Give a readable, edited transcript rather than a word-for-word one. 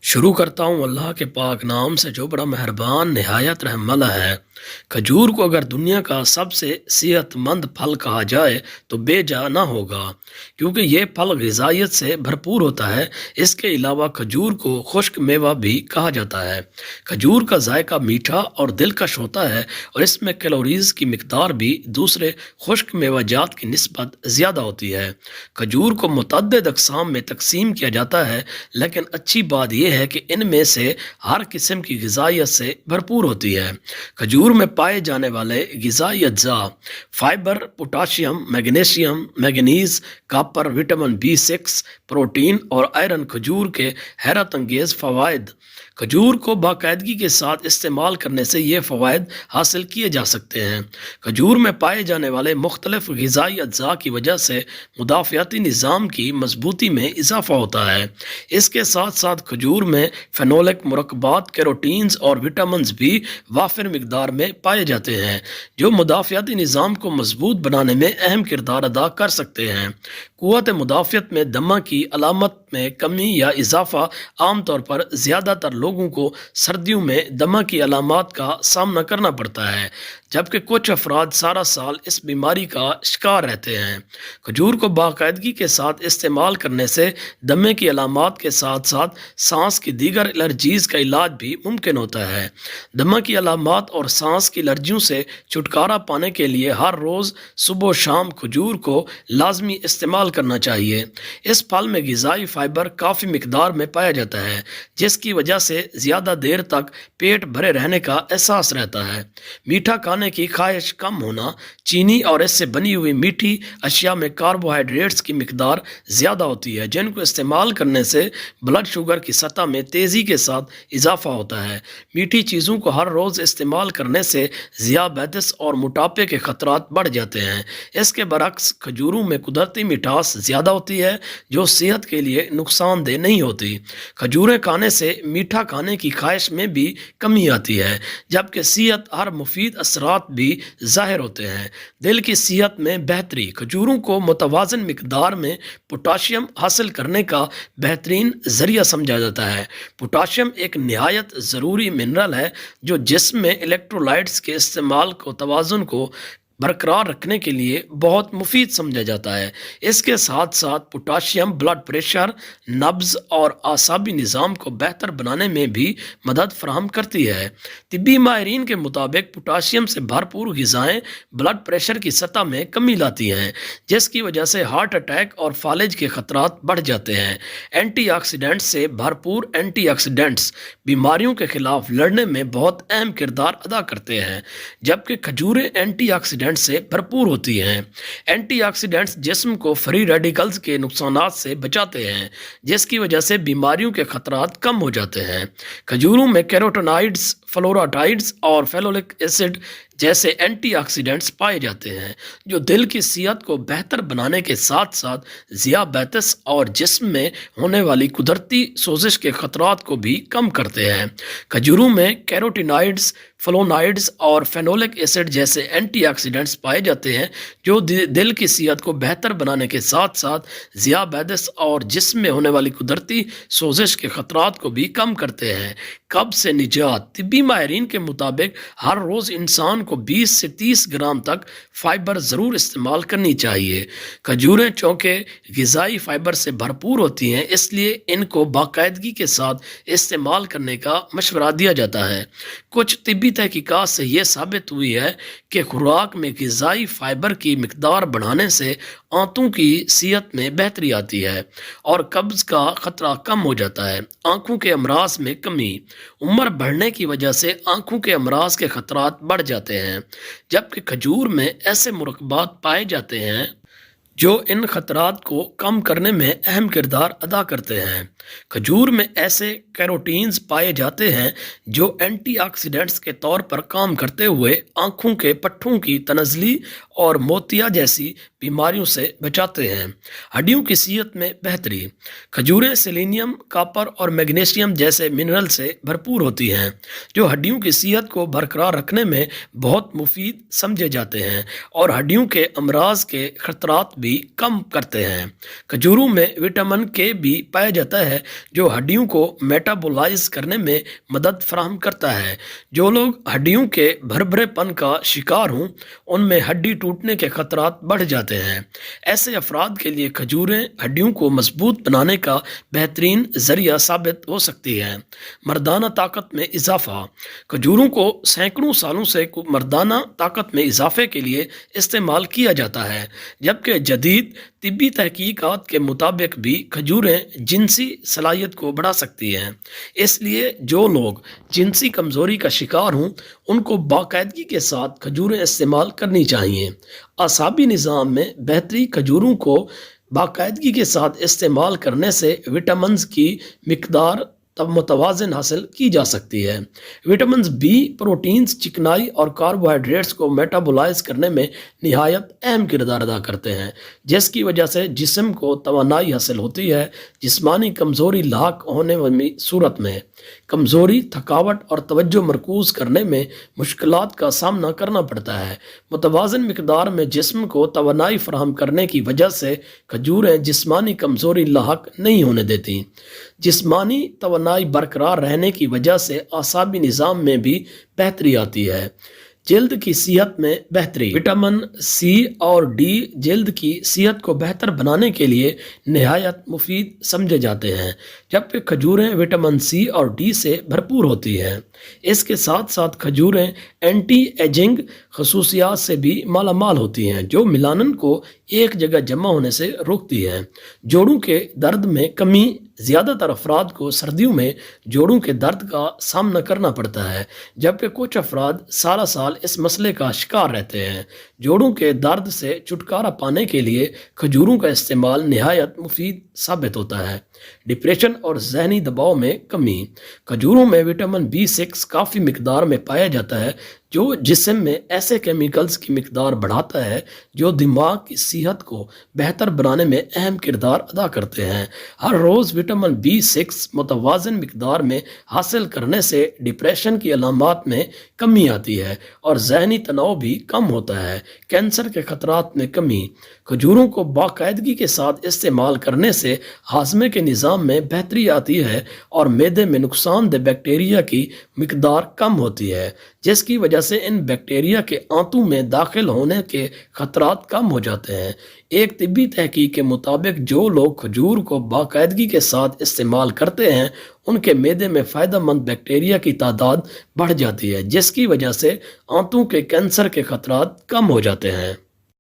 शुरू करता हूँ अल्लाह के पाक नाम से जो बड़ा मेहरबान नहायत रहम वाला है। खजूर को अगर दुनिया का सबसे सेहतमंद फल कहा जाए तो बेजा ना होगा, क्योंकि ये फल ग़िज़ाइयत से भरपूर होता है। इसके अलावा खजूर को खुश्क मेवा भी कहा जाता है। खजूर का जायका मीठा और दिलकश होता है और इसमें कैलोरीज़ की मिकदार भी दूसरे खुश्क मेवाजात की निस्बत ज़्यादा होती है। खजूर को मुतअद्दिद अक़साम में तकसीम किया जाता है, लेकिन अच्छी बात यह है कि इनमें से हर किस्म की ग़िज़ाइयत से भरपूर होती है। खजूर में पाए जाने वाले ग़िज़ाई अज्जा fibre, potassium, magnesium, manganese, copper, vitamin B6, protein और आयरन खजूर के हैरत अंगेज़ फ़वाइद। खजूर को बाकायदगी के साथ इस्तेमाल करने से ये फ़वाइद हासिल किए जा सकते हैं। खजूर में पाए जाने वाले मुख्तलिफ ग़िज़ाई अज्जा की वजह से मुदाफ़ियाती निज़ाम की मजबूती में इजाफ़ा होता है। इसके साथ साथ खजूर में फेनोलिक मुरक्बात, कैरोटीन्स और विटामिन्स भी वाफिर मिकदार में पाए जाते हैं, जो मुदाफ़ियाती निज़ाम को मजबूत बनाने में अहम किरदार अदा कर सकते हैं। क़ुव्वत मुदाफ़ियत में दमा की अलामत में कमी या इजाफ़ा आमतौर पर ज़्यादातर लोगों को सर्दियों में दमा की अलामात का सामना करना पड़ता है, जबकि कुछ अफराद सारा साल इस बीमारी का शिकार रहते हैं। खजूर को बाकायदगी के साथ इस्तेमाल करने से दमे की अलामात के साथ साथ सांस की दीगर एलर्जीज़ का इलाज भी मुमकिन होता है। दमा की अलामात और सांस की एलर्जियों से छुटकारा पाने के लिए हर रोज़ सुबह शाम खजूर को लाजमी इस्तेमाल करना चाहिए। इस फल में ग़िज़ाई फाइबर काफ़ी मिकदार में पाया जाता है, जिसकी वजह से ज़्यादा देर तक पेट भरे रहने का एहसास रहता है। मीठा खाने की ख्वाहिश कम होना। चीनी और इससे बनी हुई मीठी अशिया में कार्बोहाइड्रेट्स की मिकदार ज़्यादा होती है, जिनको इस्तेमाल करने से ब्लड शुगर की सतह में तेज़ी के साथ इजाफा होता है। मीठी चीज़ों को हर रोज़ इस्तेमाल करने से ज़ियाबतीस और मोटापे के ख़तरात बढ़ जाते हैं। इसके बरक्स खजूरों में कुदरती मिठास ज़्यादा होती है, जो सेहत के लिए नुकसानदेह नहीं होती। खजूरें खाने से मीठा खाने की ख्वाहिश में भी कमी आती है, जबकि सेहत हर मुफीद असरात भी ज़ाहिर होते हैं। दिल की सेहत में बेहतरी। खजूरों को मुतवाज़न मिकदार में पोटाशियम हासिल करने का बेहतरीन ज़रिया समझा जाता है। पोटाशियम एक नहायत ज़रूरी मिनरल है, जो जिस्म में इलेक्ट्रोलाइट्स के इस्तेमाल को तवाज़ुन को बरकरार रखने के लिए बहुत मुफीद समझा जाता है। इसके साथ साथ पोटाशियम ब्लड प्रेशर, नब्ज़ और आसाबी निज़ाम को बेहतर बनाने में भी मदद फराहम करती है। तिब्बी माहिरीन के मुताबिक पोटाशियम से भरपूर ग़िज़ाएँ ब्लड प्रेशर की सतह में कमी लाती हैं, जिसकी वजह से हार्ट अटैक और फालिज के ख़तरात बढ़ जाते हैं। एंटीऑक्सीडेंट्स से भरपूर एंटीऑक्सीडेंट्स बीमारियों के खिलाफ लड़ने में बहुत अहम किरदार अदा करते हैं, जबकि खजूरें एंटीऑक्सीडेंट से भरपूर होती हैं। एंटीऑक्सीडेंट्स जिस्म को फ्री रेडिकल्स के नुकसानात से बचाते हैं, जिसकी वजह से बीमारियों के खतरात कम हो जाते हैं। खजूरों में कैरोटीनॉइड्स, फ्लोराटाइड्स और फेनोलिक एसिड जैसे एंटीऑक्सीडेंट्स पाए जाते हैं, जो दिल की सेहत को बेहतर बनाने के साथ साथ ज़ियाबतीस और जिस्म में होने वाली कुदरती सोजिश के खतरात को भी कम करते हैं। खजूरों में कैरोटीनॉइड्स, फ्लोनाइड्स और फेनोलिक एसिड जैसे एंटीऑक्सीडेंट्स पाए जाते हैं, जो दिल की सेहत को बेहतर बनाने के साथ साथ ज़ियाबतीस और जिस्म में होने वाली कुदरती सोजिश के खतरात को भी कम करते हैं। कब्ज़ से निजात। तिब्बी माहिरीन के मुताबिक हर रोज़ इंसान को 20 से 30 ग्राम तक फ़ाइबर ज़रूर इस्तेमाल करनी चाहिए। खजूरें चूँकि ग़िज़ाई फ़ाइबर से भरपूर होती हैं, इसलिए इनको बाकायदगी के साथ इस्तेमाल करने का मशवरा दिया जाता है। कुछ तिब्बी तहकीकात से ये साबित हुई है कि खुराक में ग़िज़ाई फ़ाइबर की मिकदार बढ़ाने से आंतों की सेहत में बेहतरी आती है और कब्ज़ का ख़तरा कम हो जाता है। आँखों के अमराज में कमी। उम्र बढ़ने की वजह से आँखों के अमराज के ख़तरात बढ़ जाते हैं, जबकि खजूर में ऐसे मुरक्बात पाए जाते हैं जो इन खतरात को कम करने में अहम किरदार अदा करते हैं। खजूर में ऐसे कैरोटीन्स पाए जाते हैं जो एंटीऑक्सीडेंट्स के तौर पर काम करते हुए आँखों के पट्टों की तनज़ली और मोतिया जैसी बीमारियों से बचाते हैं। हड्डियों की सेहत में बेहतरी। खजूरें सेलेनियम, कॉपर और मैग्नीशियम जैसे मिनरल से भरपूर होती हैं, जो हड्डियों की सेहत को बरकरार रखने में बहुत मुफीद समझे जाते हैं और हड्डियों के अमराज के खतरात بھی کم کرتے ہیں۔ کھجوروں میں وٹامن کے بھی پایا جاتا ہے جو ہڈیوں کو میٹابولائز کرنے میں مدد فراہم کرتا ہے۔ جو لوگ ہڈیوں کے بھربھرے پن کا شکار ہوں ان میں ہڈی ٹوٹنے کے خطرات بڑھ جاتے ہیں۔ ایسے افراد کے لیے کھجوریں ہڈیوں کو مضبوط بنانے کا بہترین ذریعہ ثابت ہو سکتی ہیں۔ مردانہ طاقت میں اضافہ۔ کھجوروں کو سینکڑوں سالوں سے مردانہ طاقت میں اضافے کے لیے استعمال کیا جاتا ہے، جبکہ جدید طبی تحقیقات کے مطابق بھی کھجوریں جنسی صلاحیت کو بڑھا سکتی ہیں۔ اس لیے جو لوگ جنسی کمزوری کا شکار ہوں ان کو باقاعدگی کے ساتھ کھجوریں استعمال کرنی چاہیے۔ اعصابی نظام میں بہتری۔ کھجوروں کو باقاعدگی کے ساتھ استعمال کرنے سے وٹامنز کی مقدار متوازن حاصل کی جا سکتی ہے۔ وٹامنز بی پروٹینز، چکنائی اور کاربوہائیڈریٹس کو میٹابولائز کرنے میں نہایت اہم کردار ادا کرتے ہیں، جس کی وجہ سے جسم کو توانائی حاصل ہوتی ہے۔ جسمانی کمزوری لاحق ہونے والی صورت میں کمزوری، تھکاوٹ اور توجہ مرکوز کرنے میں مشکلات کا سامنا کرنا پڑتا ہے۔ متوازن مقدار میں جسم کو توانائی فراہم کرنے کی وجہ سے کھجوریں جسمانی کمزوری لاحق نہیں ہونے دیتی۔ جسمانی توانائی برقرار رہنے کی وجہ سے اعصابی نظام میں بھی بہتری آتی ہے۔ جلد کی صحت میں بہتری۔ وٹامن سی اور ڈی جلد کی صحت کو بہتر بنانے کے لیے نہایت مفید سمجھے جاتے ہیں، جبکہ کھجوریں وٹامن سی اور ڈی سے بھرپور ہوتی ہیں۔ اس کے ساتھ ساتھ کھجوریں اینٹی ایجنگ خصوصیات سے بھی مالا مال ہوتی ہیں، جو میلانن کو ایک جگہ جمع ہونے سے روکتی ہیں۔ جوڑوں کے درد میں کمی۔ زیادہ تر افراد کو سردیوں میں جوڑوں کے درد کا سامنا کرنا پڑتا ہے، جبکہ کچھ افراد سالہ سال اس مسئلے کا شکار رہتے ہیں۔ جوڑوں کے درد سے چھٹکارا پانے کے لیے کھجوروں کا استعمال نہایت مفید ثابت ہوتا ہے۔ ڈپریشن اور ذہنی دباؤ میں کمی۔ کھجوروں میں وٹامن B6 کافی مقدار میں پایا جاتا ہے، جو جسم میں ایسے کیمیکلز کی مقدار بڑھاتا ہے جو دماغ کی صحت کو بہتر بنانے میں اہم کردار ادا کرتے ہیں۔ ہر روز وٹامن B6 متوازن مقدار میں حاصل کرنے سے ڈپریشن کی علامات میں کمی آتی ہے اور ذہنی تناؤ بھی کم ہوتا ہے۔ کینسر کے خطرات میں کمی۔ کھجوروں کو باقاعدگی کے ساتھ استعمال کرنے سے ہاضمے کے نظام میں بہتری آتی ہے اور معدے میں نقصان دہ بیکٹیریا کی مقدار کم ہوتی ہے، جس کی وجہ سے ان بیکٹیریا کے آنتوں میں داخل ہونے کے خطرات کم ہو جاتے ہیں۔ ایک طبی تحقیق کے مطابق جو لوگ کھجور کو باقاعدگی کے ساتھ استعمال کرتے ہیں ان کے معدے میں فائدہ مند بیکٹیریا کی تعداد بڑھ جاتی ہے، جس کی وجہ سے آنتوں کے کینسر کے خطرات کم ہو جاتے ہیں۔